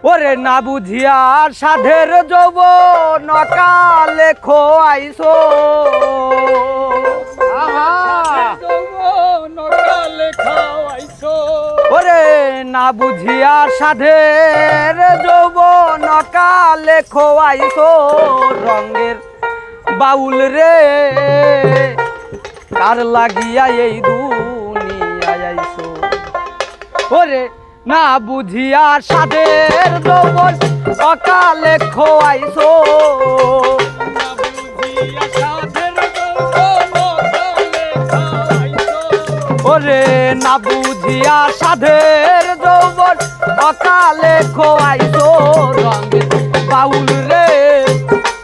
ওরে না বুঝিয়া সাধের যৌবন কালে খোয়াইছো ওরে না বুঝিয়া সাধের যৌবন কালে খোয়াইছো রঙের বাউল রে কার লাগিয়া এই দুনিয়ায় আইছো ওরে না বুঝিয়া সাধের যৌবন অকালে খোয়াইছো ওরে না বুঝিয়া সাধের যৌবন অকালে খোয়াইছো রঙের বাউল রে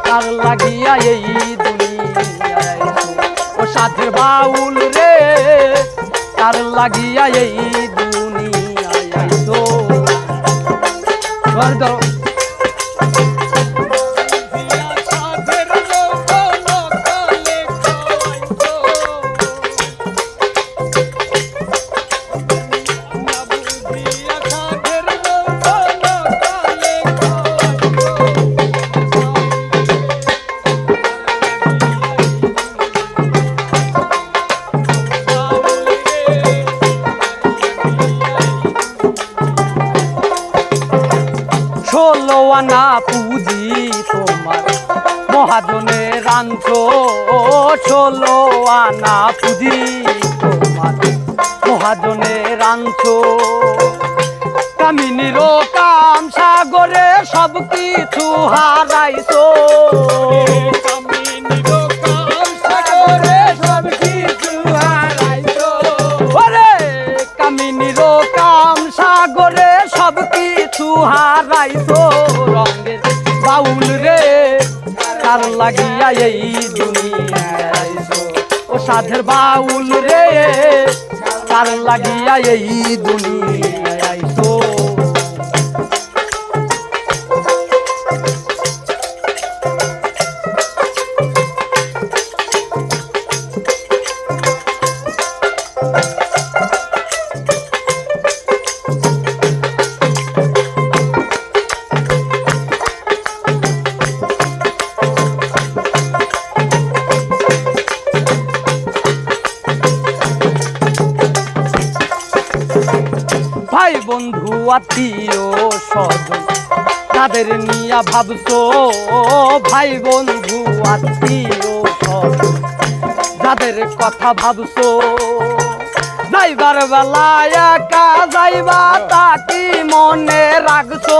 কার লাগিয়া এই দুনিয়ায় ও সাধের বাউল রে কার লাগিয়া এই দুনিয়ায় আইছো ধরো ষোলো আনা পুঁজি তোমার মহাজনে রাঞ্চো ষোলো আনা পুঁজি তোমার মহাজনে রাঞ্চো কামিনীর কাম সাগরে সব কিছু হারাইছো কামিনীর কাম সাগরে সব কিছু হারাইছো রঙের বাউল রে কার লাগিয়া এই দুনিয়ায় আইছো ও সাধের বাউল রে কার লাগিয়া এই দুনিয়ায় আইছো ভাই বন্ধু আত্মীয় স্বজন তাদের নিয়া ভাবছো ভাই বন্ধু আত্মীয় স্বজন যাদের কথা ভাবছো যাইবার বেলায় একা যাইবা তাকি মনে রাখছো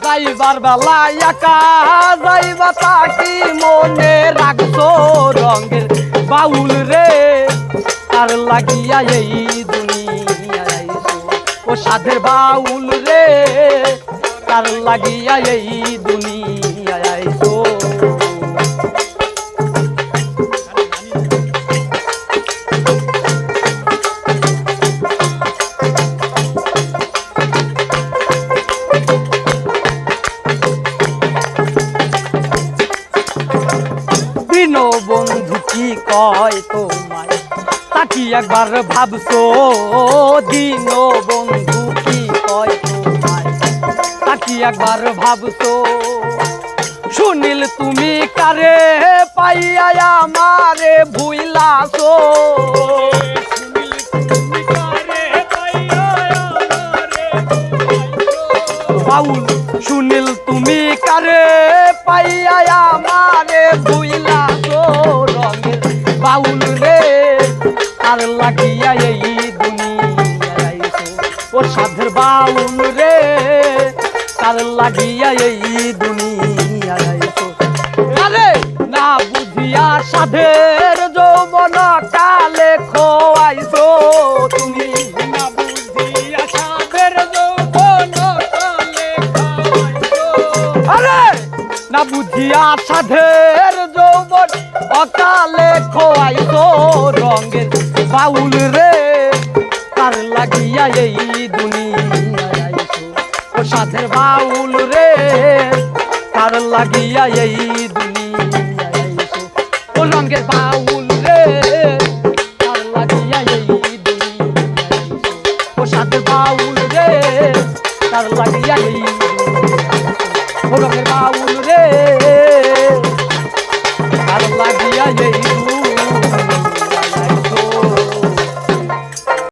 যাইবার বেলায় একা যাইবা তাকি মনে রাখছো রঙের বাউল রে কার লাগিয়া এই দুনিয়ায় আইছো ও সাধের বাউল রে কার লাগিয়া এই দুনিয়ায় আইছো বন্ধু কি কয় তোমায় তাকি একবার ভাবছো দিন বন্ধু কি কয় তোমায় তাকি একবার ভাবছো সুনীল তুমি কারে পাইয়া আমারে ভুইলাছো বাউল সুনীল তুমি কারে পাইয়া আমারে ভুইলাছো রঙের বাউল রে আর লাগিয়া এই দুনিয়ায় আইছো ও সাধের বাউল রে আর লাগিয়া এই দুনিয়ায় আইছো আরে না বুঝিয়া সাধের যৌবন কালে খোয়াইছো তুমি না বুঝিয়া সাধের যৌবন কালে খোয়াইছো আরে না বুঝিয়া সাধের যৌবন অকালে খোয়াইছো রঙের বাউল রে কার লাগিয়া এই দুনিয়ায় আইছো ও সাধের বাউল রে কার লাগিয়া এই দুনিয়ায় আইছো ও রঙের বাউল রে কার তাদের বাউল রে তার লাগিয়া এই ও রঙের বাউল রে তার লাগিয়া এই